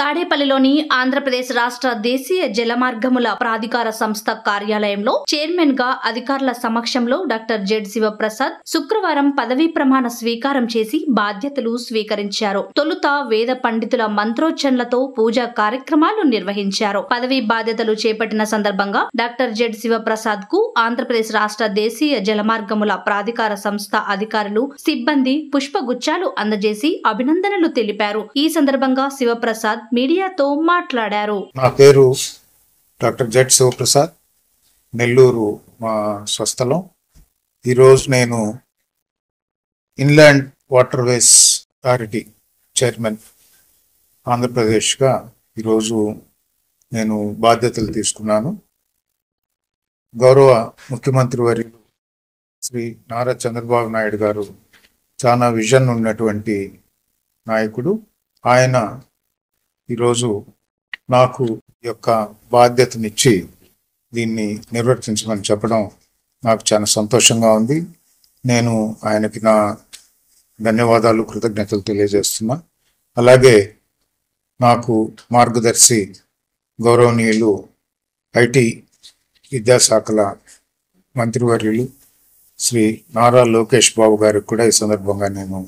తాడేపల్లిలోని ఆంధ్రప్రదేశ్ రాష్ట్ర దేశీయ జలమార్గముల ప్రాధికార సంస్థ కార్యాలయంలో చైర్మన్ గా అధికారుల సమక్షంలో డాక్టర్ జెడ్ శివప్రసాద్ శుక్రవారం పదవీ ప్రమాణ స్వీకారం చేసి బాధ్యతలు స్వీకరించారు. తొలుత వేద పండితుల మంత్రోచ్చరణలతో పూజా కార్యక్రమాలు నిర్వహించారు. పదవీ బాధ్యతలు చేపట్టిన సందర్భంగా డాక్టర్ జెడ్ శివప్రసాద్ కు ఆంధ్రప్రదేశ్ రాష్ట్ర దేశీయ జలమార్గముల ప్రాధికార సంస్థ అధికారులు, సిబ్బంది పుష్పగుచ్చాలు అందజేసి అభినందనలు తెలిపారు. ఈ సందర్భంగా శివప్రసాద్ మీడియాతో మాట్లాడారు. నా పేరు డాక్టర్ జెడ్ శివప్రసాద్, నెల్లూరు మా స్వస్థలం. ఈరోజు నేను ఇన్లాండ్ వాటర్వేస్ అథారిటీ చైర్మన్ ఆంధ్రప్రదేశ్గా ఈరోజు నేను బాధ్యతలు తీసుకున్నాను. గౌరవ ముఖ్యమంత్రి వర్యులు శ్రీ నారా చంద్రబాబు నాయుడు గారు చాలా విజన్ ఉన్నటువంటి నాయకుడు. ఆయన ఈరోజు నాకు ఈ యొక్క బాధ్యతనిచ్చి దీన్ని నిర్వర్తించమని చెప్పడం నాకు చాలా సంతోషంగా ఉంది. నేను ఆయనకి నా ధన్యవాదాలు, కృతజ్ఞతలు తెలియజేస్తున్నా. అలాగే నాకు మార్గదర్శి గౌరవనీయులు ఐటీ విద్యాశాఖల మంత్రివర్యులు శ్రీ నారా లోకేష్ బాబు గారికి కూడా ఈ సందర్భంగా నేను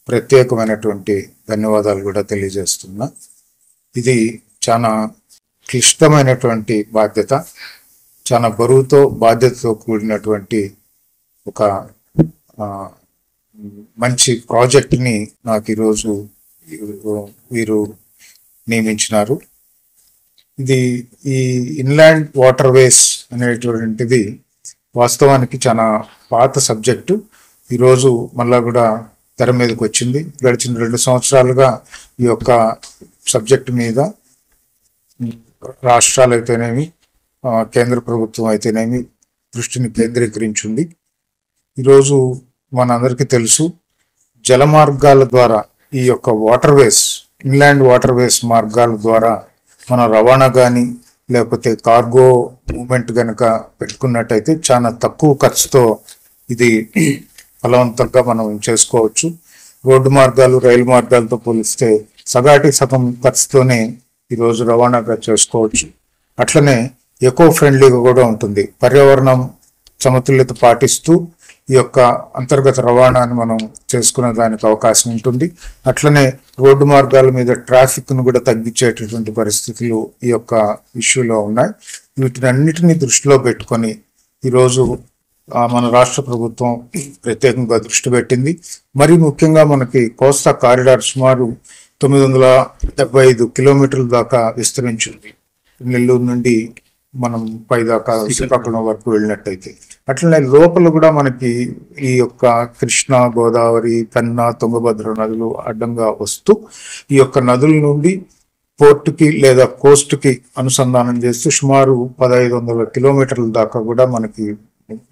ప్రత్యేకమైనటువంటి ధన్యవాదాలు కూడా తెలియజేస్తున్నా. ఇది చాలా క్లిష్టమైనటువంటి బాధ్యత, చాలా బరువుతో బాధ్యతతో కూడినటువంటి ఒక మంచి ప్రాజెక్ట్ని నాకు ఈరోజు వీరు నియమించినారు. ఇది ఈ ఇన్లాండ్ వాటర్వేస్ అనేటువంటిది వాస్తవానికి చాలా పాత సబ్జెక్టు. ఈరోజు మళ్ళా కూడా తెర మీదకి వచ్చింది. గడిచిన 2 సంవత్సరాలుగా ఈ యొక్క సబ్జెక్టు మీద రాష్ట్రాలు అయితేనేమి, కేంద్ర ప్రభుత్వం అయితేనేమి దృష్టిని కేంద్రీకరించింది. ఈరోజు మనందరికీ తెలుసు, జల మార్గాల ద్వారా ఈ యొక్క వాటర్వేస్, ఇన్లాండ్ వాటర్వేస్ మార్గాల ద్వారా మన రవాణా కానీ లేకపోతే కార్గో మూమెంట్ కనుక పెట్టుకున్నట్టయితే చాలా తక్కువ ఖర్చుతో ఇది ఫలవంతంగా మనం చేసుకోవచ్చు. రోడ్డు మార్గాలు, రైలు మార్గాలతో పోలిస్తే సగం ఖర్చుతోనే ఈరోజు రవాణాగా చేసుకోవచ్చు. అట్లనే ఎకో ఫ్రెండ్లీగా కూడా ఉంటుంది. పర్యావరణం సమతుల్యత పాటిస్తూ ఈ యొక్క అంతర్గత రవాణాన్ని మనం చేసుకునే దానికి అవకాశం ఉంటుంది. అట్లనే రోడ్డు మార్గాల మీద ట్రాఫిక్ను కూడా తగ్గించేటటువంటి పరిస్థితులు ఈ యొక్క ఇష్యూలో ఉన్నాయి. వీటిని అన్నిటినీ దృష్టిలో పెట్టుకొని ఈరోజు మన రాష్ట్ర ప్రభుత్వం ప్రత్యేకంగా దృష్టి పెట్టింది. మరీ ముఖ్యంగా మనకి కోస్తా కారిడార్ సుమారు 975 కిలోమీటర్ల దాకా విస్తరించింది. నెల్లూరు నుండి మనం పైదాకా శ్రీకాకుళం వరకు వెళ్ళినట్టయితే. అట్లనే లోపల కూడా మనకి ఈ యొక్క కృష్ణా, గోదావరి, పెన్నా, తుంగభద్ర నదులు అడ్డంగా వస్తూ ఈ యొక్క నదుల నుండి పోర్టుకి లేదా కోస్ట్కి అనుసంధానం చేస్తూ సుమారు 1500 కిలోమీటర్ల దాకా కూడా మనకి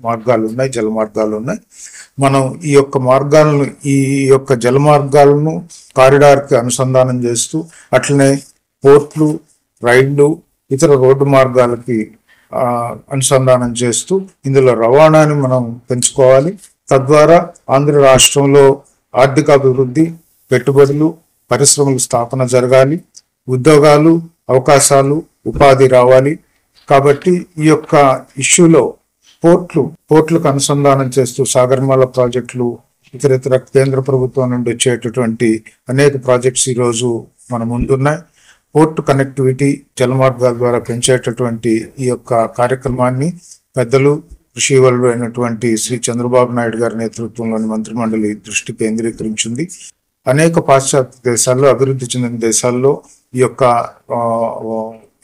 మార్గాలు ఉన్నాయి, జల మార్గాలు ఉన్నాయి. మనం ఈ యొక్క మార్గాలను, ఈ యొక్క జల మార్గాలను కారిడార్కి అనుసంధానం చేస్తూ అట్లనే పోర్ట్లు, రైళ్లు, ఇతర రోడ్డు మార్గాలకి అనుసంధానం చేస్తూ ఇందులో రవాణాని మనం పెంచుకోవాలి. తద్వారా ఆంధ్ర రాష్ట్రంలో ఆర్థిక అభివృద్ధి, పెట్టుబడులు, పరిశ్రమల స్థాపన జరగాలి, ఉద్యోగాలు, అవకాశాలు, ఉపాధి రావాలి. కాబట్టి ఈ యొక్క ఇష్యూలో పోర్ట్లకు అనుసంధానం చేస్తూ సాగర్మాల ప్రాజెక్టులు, ఇతర కేంద్ర ప్రభుత్వం నుండి వచ్చేటటువంటి అనేక ప్రాజెక్ట్స్ ఈరోజు మన ముందున్నాయి. పోర్టు కనెక్టివిటీ, జలమార్గాల ద్వారా పెంచేటటువంటి ఈ యొక్క కార్యక్రమాన్ని పెద్దలు, కృషివలుడు అయినటువంటి శ్రీ చంద్రబాబు నాయుడు గారి నేతృత్వంలోని మంత్రిమండలి దృష్టి కేంద్రీకరించింది. అనేక పాశ్చాత్య దేశాల్లో, అభివృద్ధి చెందిన దేశాల్లో ఈ యొక్క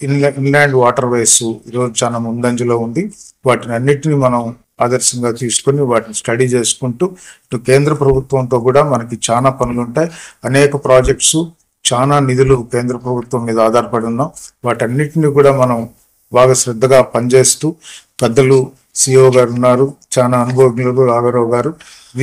ఇన్లాండ్ వాటర్వేస్ ఈరోజు చాలా ముందంజలో ఉంది. వాటిని అన్నిటిని మనం ఆదర్శంగా తీసుకొని వాటిని స్టడీ చేసుకుంటూ ఇటు కేంద్ర ప్రభుత్వంతో కూడా మనకి చాలా పనులు ఉంటాయి. అనేక ప్రాజెక్ట్స్, చాలా నిధులు కేంద్ర ప్రభుత్వం మీద ఆధారపడి ఉన్నాం. వాటన్నిటిని కూడా మనం బాగా శ్రద్ధగా పనిచేస్తూ, పెద్దలు సిఓ గారు ఉన్నారు, చాలా అనుభవజ్ఞులు, రాఘరావు గారు,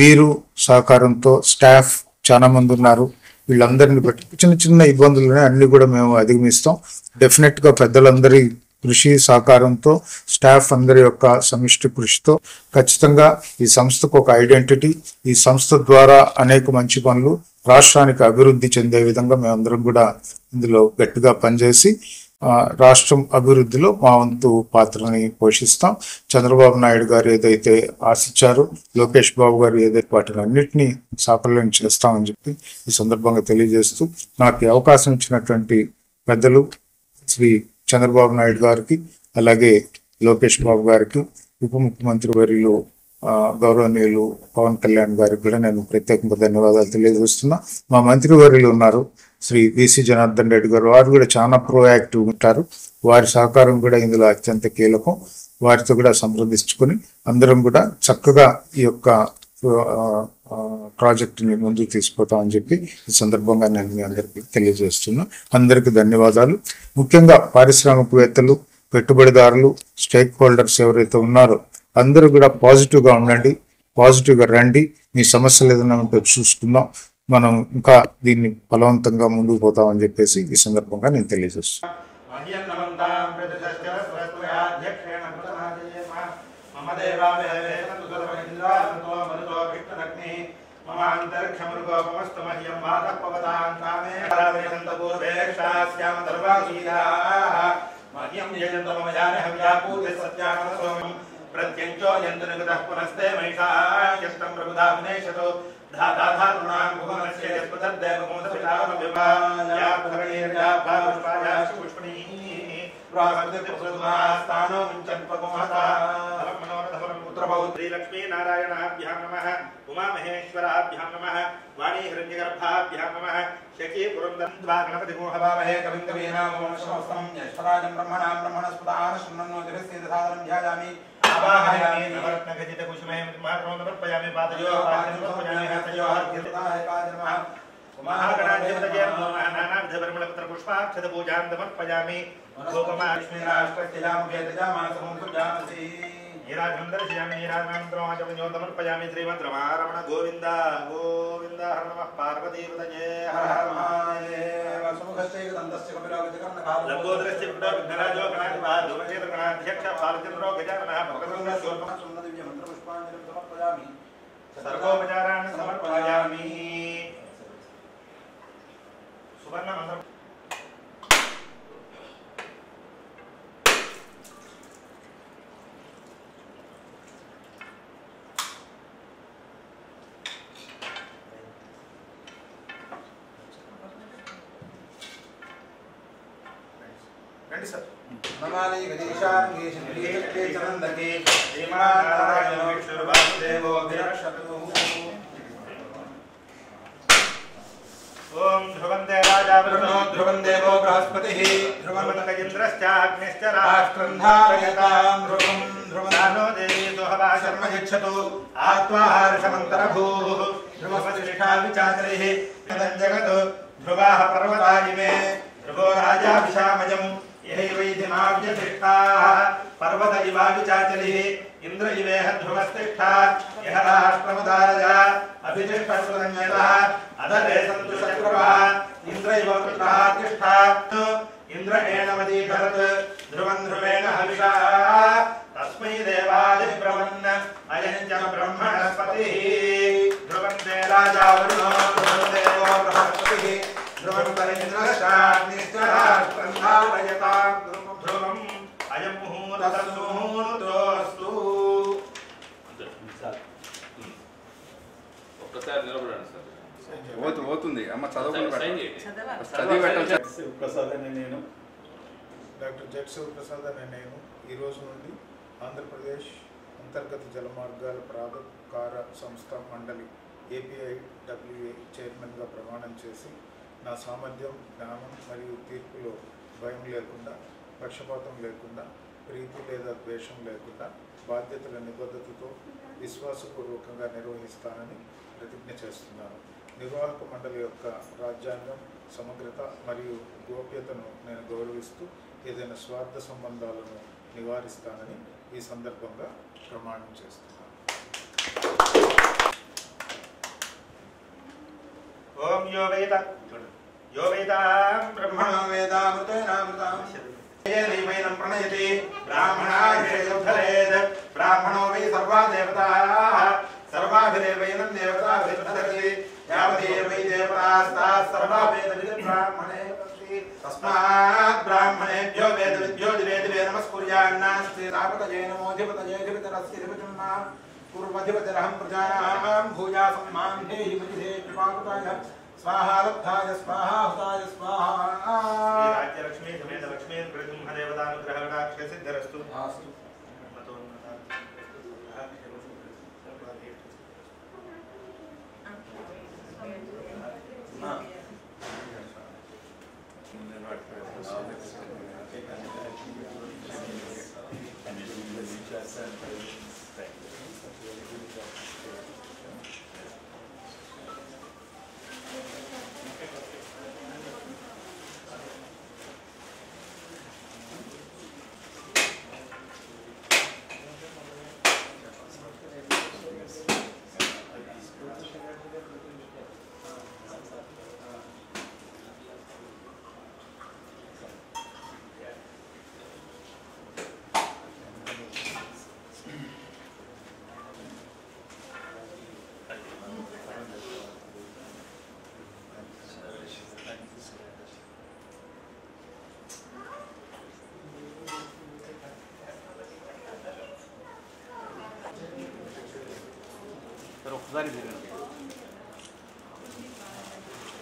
వీరు సహకారంతో స్టాఫ్ చాలా మంది ఉన్నారు. వీళ్ళందరినీ బట్టి చిన్న ఇబ్బందులనే అన్ని కూడా మేము అధిగమిస్తాం. డెఫినెట్గా పెద్దలందరి కృషి సహకారంతో స్టాఫ్ అందరి యొక్క సమిష్టి కృషితో ఖచ్చితంగా ఈ సంస్థకు ఒక ఐడెంటిటీ, ఈ సంస్థ ద్వారా అనేక మంచి పనులు రాష్ట్రానికి అభివృద్ధి చెందే విధంగా మేమందరం కూడా ఇందులో గట్టిగా పనిచేసి రాష్ట్రం అభివృద్ధిలో మా వంతు పాత్రని పోషిస్తాం. చంద్రబాబు నాయుడు గారు ఏదైతే ఆశించారో, లోకేష్ బాబు గారు ఏదైతే వాటిని అన్నింటినీ సాఫల్యం చేస్తామని చెప్పి ఈ సందర్భంగా తెలియజేస్తూ నాకు ఈ అవకాశం ఇచ్చినటువంటి పెద్దలు శ్రీ చంద్రబాబు నాయుడు గారికి, అలాగే లోకేష్ బాబు గారికి, ఉప ముఖ్యమంత్రి వర్యులు గౌరవనీయులు పవన్ కళ్యాణ్ గారికి కూడా నేను ప్రత్యేకంగా ధన్యవాదాలు తెలియజేస్తున్నా. మా మంత్రివర్యులు ఉన్నారు శ్రీ విసి జనార్దన్ రెడ్డి గారు, వారు కూడా చాలా ప్రోయాక్టివ్ ఉంటారు. వారి సహకారం కూడా ఇందులో అత్యంత కీలకం. వారితో కూడా సంప్రదించుకొని అందరం కూడా చక్కగా ఈ యొక్క ప్రాజెక్టుని ముందుకు తీసుకుపోతామని చెప్పి ఈ సందర్భంగా నేను మీ అందరికీ తెలియజేస్తున్నా. అందరికీ ధన్యవాదాలు. ముఖ్యంగా పారిశ్రామికవేత్తలు, పెట్టుబడిదారులు, స్టేక్ హోల్డర్స్ ఎవరైతే ఉన్నారో అందరూ కూడా పాజిటివ్గా ఉండండి, పాజిటివ్గా రండి. మీ సమస్యలు ఏదైనా ఉంటే చూసుకుందాం, మనం ఇంకా దీన్ని బలవంతంగా ముందుకు పోతామని చెప్పేసి ఈ సందర్భంగా నేను తెలియజేస్తున్నాను. प्रत्यंचो यंत्रनिगतः पुनस्ते महिषायस्तं प्रबुधावनेशतो धाताधारुणां भुवनस्य यस्पतद्देवमोदपितावनविभाया भरणीर्या भावुष्पाया पुष्पणीः प्राहृतिप्रसुमास्तानो मुञ्चन्पकुमहता मनोरथवनं पुत्रपौत्री लक्ष्मीनारायणाभ्यां नमः, उमामहेश्वराभ्यां नमः, वाणी हिरण्यगर्भाभ्यां नमः, शकी पुरन्दन्द्वा गणपतिमोहभावहे कविं कवीनामोमश्रवस्तं ज्येष्ठराजं ब्रह्मणां ब्रह्मणस्पदान् शृण्वन्नो दिवस्येदसादनं ध्यायामि आवाहयामि नवरत्नखचितकुसुमे महात्मो समर्पयामि पादयोः समर्पयामि हस्तयोः कीर्तनाय नमः महागणाधिपतये नमो नमः नानाविधपरिमलपत्रपुष्पाक्षतपूजां समर्पयामि लोकमालक्ष्मीराष्ट्रस्थिरामुखेतजामासमुद्रजामसि नीराजमन्दर्शयामि नीराजमन्त्रमाचमन्यो समर्पयामि श्रीमद्रमारमण गोविन्द गोविन्द हर नमः पार्वतीपतये हर हर महादेव सुमुखस्य दन्तस्य कपिलावतिकर्णकाल लंबोदरस्य विघ्नराजो गणाधिपः धूमकेतु गणाध्यक्ष बालचन्द्रो गजाननः भक्तवृन्दः सुन्दरदिव्य मन्त्रपुष्पाञ्जलिं समर्पयामि सर्वोपचारान् समर्पयामि सुवर्ण मंत्र नमालि गणेशांगे श्रीके चनंदके श्रीमानारायण विष्णु वासुदेवो विरक्षतु ओम ध्रुवंदे राजा वरुणो ध्रुवंदेवो बृहस्पतिः ध्रुवंदगेन्द्रश्चाग्निश्च राष्ट्रं धारयतां ध्रुवं ध्रुवदानो देवी दोहवा शर्म यच्छतु आत्माहर्षमन्तरभूः ध्रुवस्तिष्ठा विचातरिः तदञ्जगत् ध्रुवाः पर्वतायिमे ध्रुवो राजा विशामजम् यहैवैधिमाव्यतिष्ठाः पर्वत इवाविचाचलिः इंद्र इवेह ध्रुवस्तिष्ठा यह राष्ट्रमुदारया अभितिष्ठस्वरण्यतः अधरे सन्तु शत्रुवः इंद्र इव वृत्रः तिष्ठा इंद्र एणमदीकरत् ध्रुवं ध्रुवेण हविषा तस्मै देवादिब्रह्मन् अयं च ब्रह्मणस्पतिः ध्रुवं ते राजा वरुणो ध्रुवं देवो बृहस्पतिः ध्रुवं तरिन्द्रश्चाग्निश्च राष्ट्रं धारयतां ध्रुवम् अयं मुहूर्तस्तु ఒక్కసారి నిలబడండి సార్. పోతుంది అమ్మ చదువు ప్రసాద్ అనే నేను, డాక్టర్ జెడ్ శివప్రసాద్ అనే నేను ఈ రోజు నుండి ఆంధ్రప్రదేశ్ అంతర్గత జలమార్గాల ప్రాధికార సంస్థ మండలి APIWA చైర్మన్గా ప్రమాణం చేసి నా సామర్థ్యం, జ్ఞానం మరియు తీర్పులో భయం లేకుండా, పక్షపాతం లేకుండా, ప్రీతి లేదా ద్వేషం లేకుండా బాధ్యతల నిబద్ధతతో విశ్వాసపూర్వకంగా నిర్వహిస్తానని ప్రతిజ్ఞ చేస్తున్నాను. నిర్వాహక మండలి యొక్క రాజ్యాంగం, సమగ్రత మరియు గోప్యతను నేను గౌరవిస్తూ ఏదైనా స్వార్థ సంబంధాలను నివారిస్తానని ఈ సందర్భంగా ప్రమాణం చేస్తున్నాను. ओम यो वेदां ब्रह्मणो वेदामृतेनामृतां ये नैवैनं प्रणयति ब्राह्मणाभिरेयुद्धरेत् ब्राह्मणो वै सर्वा देवताः सर्वाभिरेवैनं देवताभिर्भजति यावदेवै देवतास्ताः सर्वावेदविद्ब्राह्मणे तस्मात् ब्राह्मणेभ्यो वेदविद्यो दिवे दिवे नमस्कुर्यान्नास्ति तापतये नमोऽधिपतये धिपतरस्य धिपतिम्मा पूर्वधिपतिरहं प्रजानां भूयासं मां देहि मजिषे कृपाकृताय स्वाहा लब्धाय स्वाहा हुताय स्वाहा राज्यलक्ष्मी समेत लक्ष्मी प्रसिंहदेवतानुग्रहकटाक्ष सिद्धिरस्तु अस्तु ఒకసారి